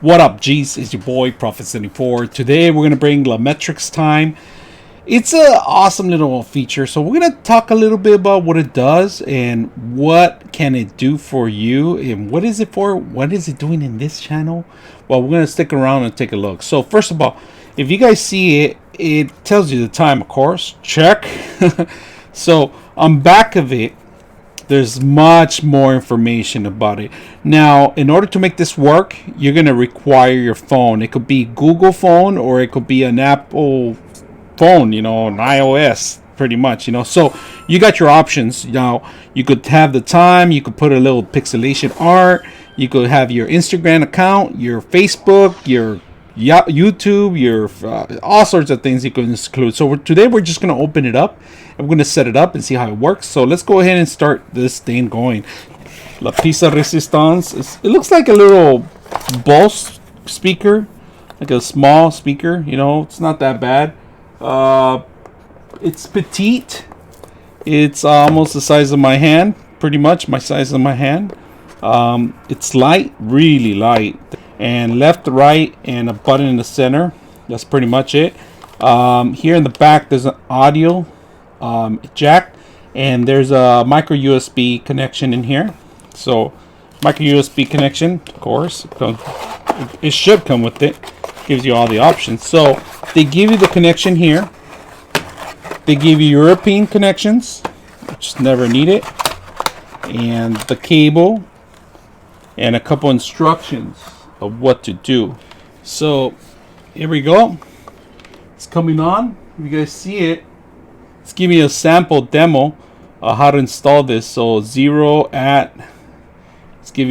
What up, G's? It's your boy, Prophet74. Today we're going to bring LaMetric TIME. It's an awesome little feature. So we're going to talk a little bit about what it does and what can it do for you and what is it for? What is it doing in this channel? Well, we're going to stick around and take a look. So first of all, if you guys see it, it tells you the time, of course. Check. So on back of it, there's much more information about it. Now, in order to make this work, you're going to require your phone. It could be Google phone or it could be an Apple phone, an iOS, pretty much, So you got your options. Now, you could have the time. You could put a little pixelation art. You could have your Instagram account, your Facebook, your YouTube, your all sorts of things you can include. So today we're just going to open it up and we're going to set it up and see how it works. So let's go ahead and start this thing going. La Pisa Resistance. It looks like a little Bose speaker, like a small speaker. It's not that bad. It's petite. It's almost the size of my hand, pretty much my size of my hand. It's light, really light. And left, right, and a button in the center. That's pretty much it. Here in the back, there's an audio jack, and there's a micro USB connection in here. So, micro USB connection, of course, it should come with it. Gives you all the options. So, they give you the connection here. They give you European connections, which never need it, and the cable, and a couple instructions of what to do. So here we go. It's coming on. If you guys see it, it's giving me a sample demo of how to install this. So it's giving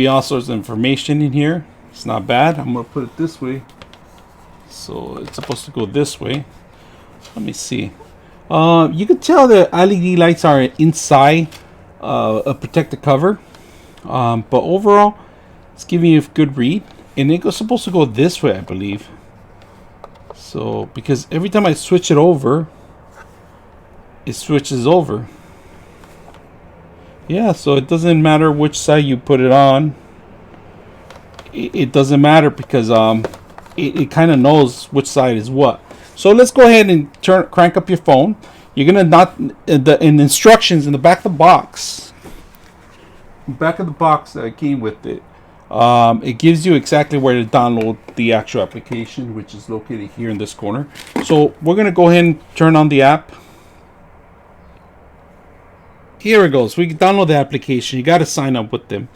you all sorts of information in here. It's not bad. I'm gonna put it this way. So it's supposed to go this way. Let me see. You can tell the LED lights are inside a protective cover, but overall it's giving you a good read. And it's supposed to go this way, I believe. So, because every time I switch it over, it switches over. Yeah, so it doesn't matter which side you put it on. It doesn't matter because it kind of knows which side is what. So let's go ahead and crank up your phone. You're gonna in the instructions in the back of the box. That came with it. It gives you exactly where to download the actual application, which is located here in this corner. So we're going to go ahead and turn on the app. Here it goes. We can download the application. You got to sign up with them.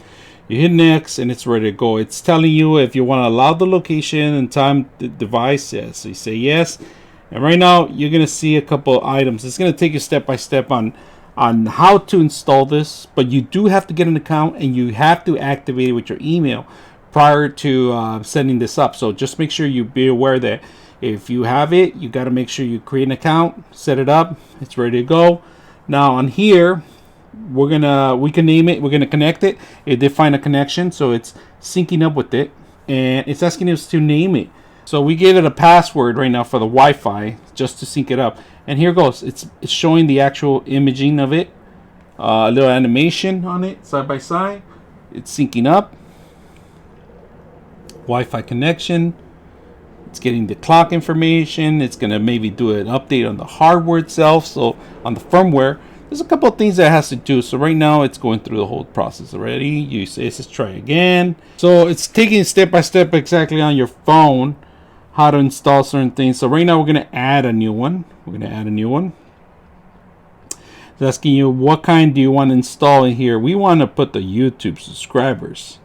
You hit next and it's ready to go. It's telling you if you want to allow the location and time the device. Yes. So you say yes. And right now you're going to see a couple of items. It's going to take you step by step on how to install this, but you do have to get an account and you have to activate it with your email prior to setting this up. So just make sure you be aware that if you have it, you got to make sure you create an account, set it up, it's ready to go. Now on here, we can name it, we're gonna connect it. It did find a connection, so it's syncing up with it, and it's asking us to name it. So we gave it a password right now for the Wi-Fi just to sync it up. And here goes. It's showing the actual imaging of it. A little animation on it, side by side. It's syncing up. Wi-Fi connection. It's getting the clock information. It's going to maybe do an update on the hardware itself. So on the firmware, there's a couple of things that it has to do. So right now it's going through the whole process already. You say, let's try again. So it's taking step by step exactly on your phone how to install certain things. So right now we're going to add a new one. It's asking you what kind do you want to install in here. We want to put the YouTube subscribers.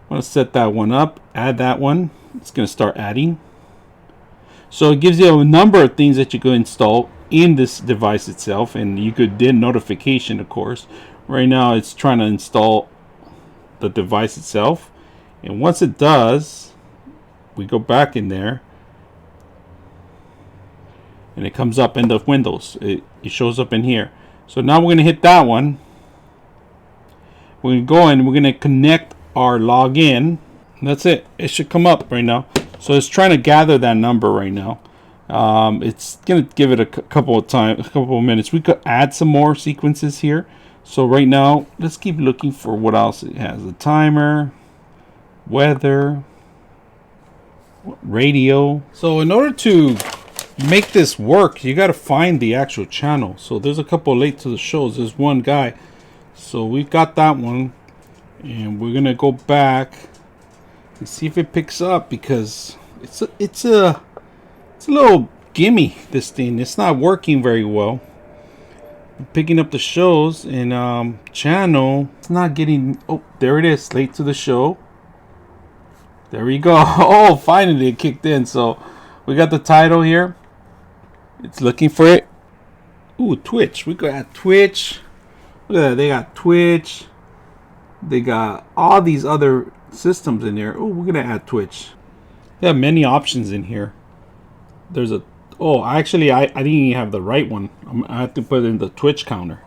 I want to set that one up, add that one. It's going to start adding. So it gives you a number of things that you could install in this device itself, and you could do notification, of course. Right now it's trying to install the device itself, and once it does, we go back in there and it comes up in the windows. It shows up in here. So now we're going to hit that one. We're going to go in, we're going to connect our login. That's it. It should come up right now. So it's trying to gather that number right now. It's going to give it a couple of minutes. We could add some more sequences here. So right now, let's keep looking for what else it has. A timer, weather, radio. So in order to make this work, you got to find the actual channel. So there's a couple late to the shows. There's one guy. So we've got that one, and we're gonna go back and see if it picks up, because it's a little gimme, this thing. It's not working very well. I'm picking up the shows, and channel, it's not getting. Oh, there it is, late to the show. There we go. Oh, finally it kicked in. So we got the title here. It's looking for it. Ooh, Twitch. We got Twitch. Look at that. They got Twitch. They got all these other systems in there. Oh, we're going to add Twitch. They have many options in here. There's a... Oh, actually, I didn't even have the right one. I have to put in the Twitch counter.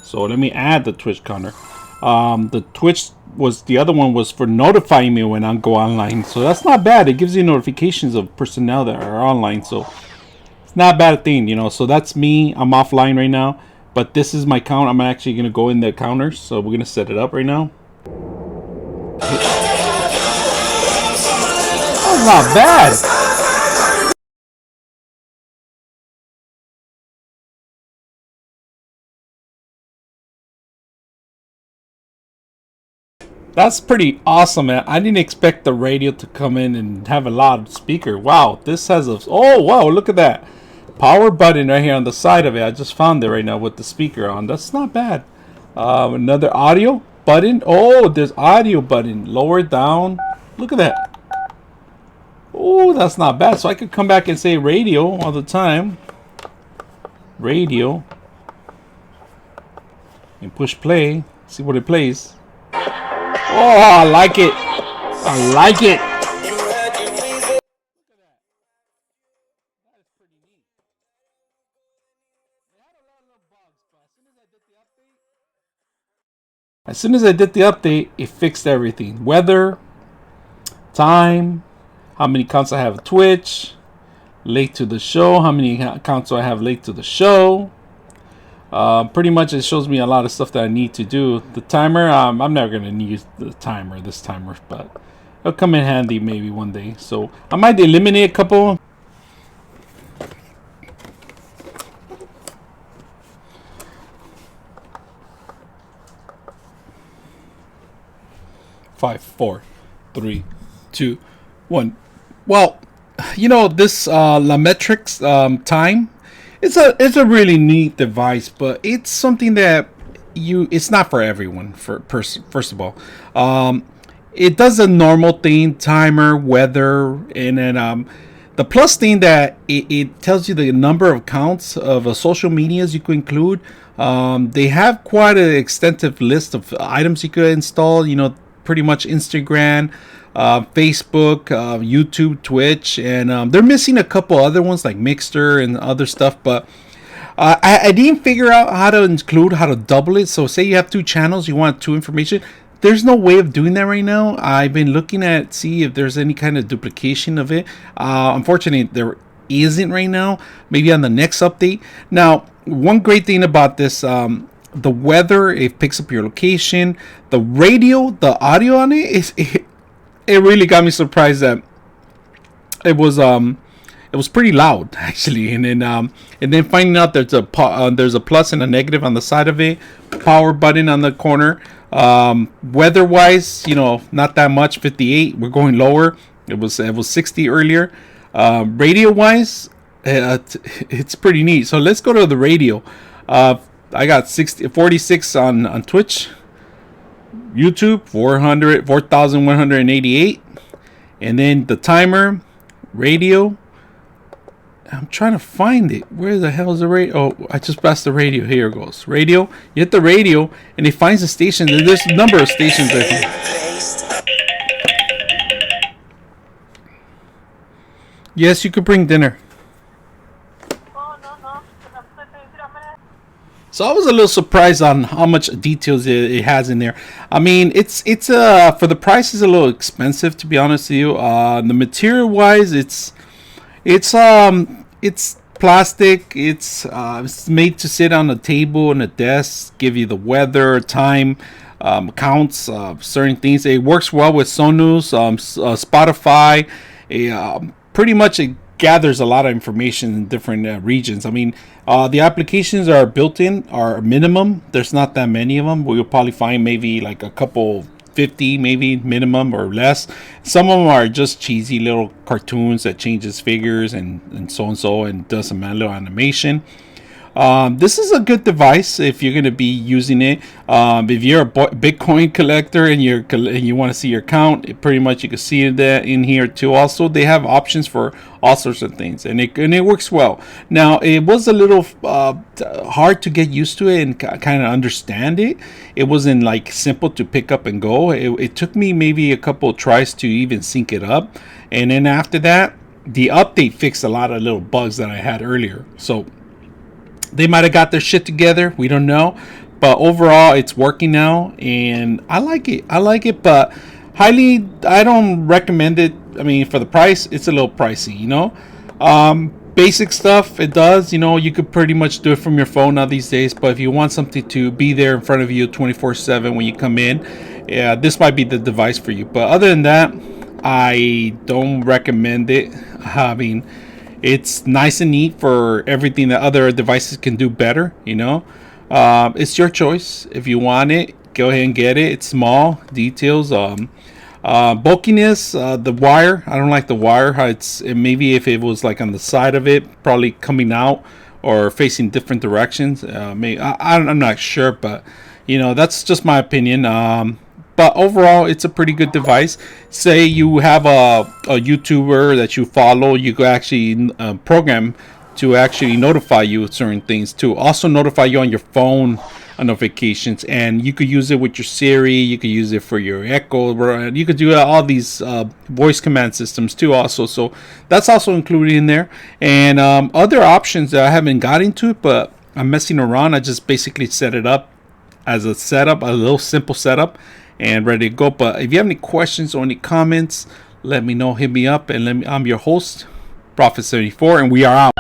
So let me add the Twitch counter. The Twitch was... The other one was for notifying me when I go online. So that's not bad. It gives you notifications of personnel that are online. So it's not a bad thing, you know. So that's me. I'm offline right now. But this is my count. I'm actually going to go in the counters. So we're going to set it up right now. That's not bad. That's pretty awesome, man. I didn't expect the radio to come in and have a loud speaker. Wow, this has a... Oh, wow, look at that. Power button right here on the side of it. I just found it right now with the speaker on. That's not bad. Another audio button. Oh, there's audio button. Lower, down. Look at that. Oh, that's not bad. So I could come back and say radio all the time. Radio. And push play. See what it plays. Oh, I like it. I like it. As soon as I did the update, it fixed everything. Weather, time, how many accounts I have of Twitch, late to the show, how many accounts do I have late to the show. Pretty much it shows me a lot of stuff that I need to do. The timer, I'm never going to use this timer, but it'll come in handy maybe one day. So I might eliminate a couple. Five, 4, 3, 2, 1. Well, you know, this LaMetric TIME, it's a really neat device, but it's something that it's not for everyone. First of all, it does a normal thing: timer, weather, and then the plus thing that it tells you the number of accounts of social medias you could include. They have quite an extensive list of items you could install. You know, pretty much Instagram, Facebook, YouTube, Twitch, and they're missing a couple other ones like Mixer and other stuff. But I didn't figure out how to double it. So say you have two channels, you want two information. There's no way of doing that right now. I've been looking at see if there's any kind of duplication of it. Unfortunately, there isn't right now. Maybe on the next update. Now, one great thing about this. The weather, it picks up your location. The radio, the audio on it it really got me surprised that it was pretty loud actually. And then finding out there's a plus and a negative on the side of it. Power button on the corner. Weather wise, you know, not that much. 58. We're going lower. It was 60 earlier. Radio wise, it's pretty neat. So let's go to the radio. I got 46 on Twitch, YouTube 4,188, and then the timer, radio. I'm trying to find it. Where the hell is the radio? Oh, I just passed the radio. Here it goes. Radio. You hit the radio, and it finds the station. There's a number of stations there. Yes, you could bring dinner. So I was a little surprised on how much details it has in there. I mean, it's for the price is a little expensive, to be honest with you. The material wise, it's plastic. It's made to sit on a table and a desk, give you the weather, time, counts, certain things. It works well with Sonos, Spotify, Pretty much it gathers a lot of information in different regions. I mean, the applications are built in are minimum. There's not that many of them. We'll probably find maybe like a couple 50 maybe minimum or less. Some of them are just cheesy little cartoons that changes figures and so and does some little animation. This is a good device if you're going to be using it. If you're a Bitcoin collector and you want to see your count, pretty much you can see that in here too. Also, they have options for all sorts of things, and it works well. Now, it was a little hard to get used to it and kind of understand it. It wasn't like simple to pick up and go. It took me maybe a couple of tries to even sync it up, and then after that, the update fixed a lot of little bugs that I had earlier. So they might have got their shit together. We don't know. But overall, it's working now. And I like it. But I don't recommend it. I mean, for the price, it's a little pricey, you know. Basic stuff, it does. You know, you could pretty much do it from your phone now these days. But if you want something to be there in front of you 24/7 when you come in, yeah, this might be the device for you. But other than that, I don't recommend it. I mean, it's nice and neat for everything that other devices can do better, you know. It's your choice. If you want it, go ahead and get it. It's small, details. Bulkiness, the wire. I don't like the wire. How maybe if it was like on the side of it, probably coming out or facing different directions. I'm not sure, but you know, that's just my opinion. But overall, it's a pretty good device. Say you have a YouTuber that you follow, you could actually program to actually notify you of certain things, to also notify you on your phone notifications, and you could use it with your Siri. You could use it for your Echo. You could do all these voice command systems too also. So that's also included in there. And other options that I haven't got into it, but I'm messing around. I just basically set it up as a setup, a little simple setup, and ready to go. But if you have any questions or any comments, let me know. Hit me up, and I'm your host, Prophet 74, and we are out.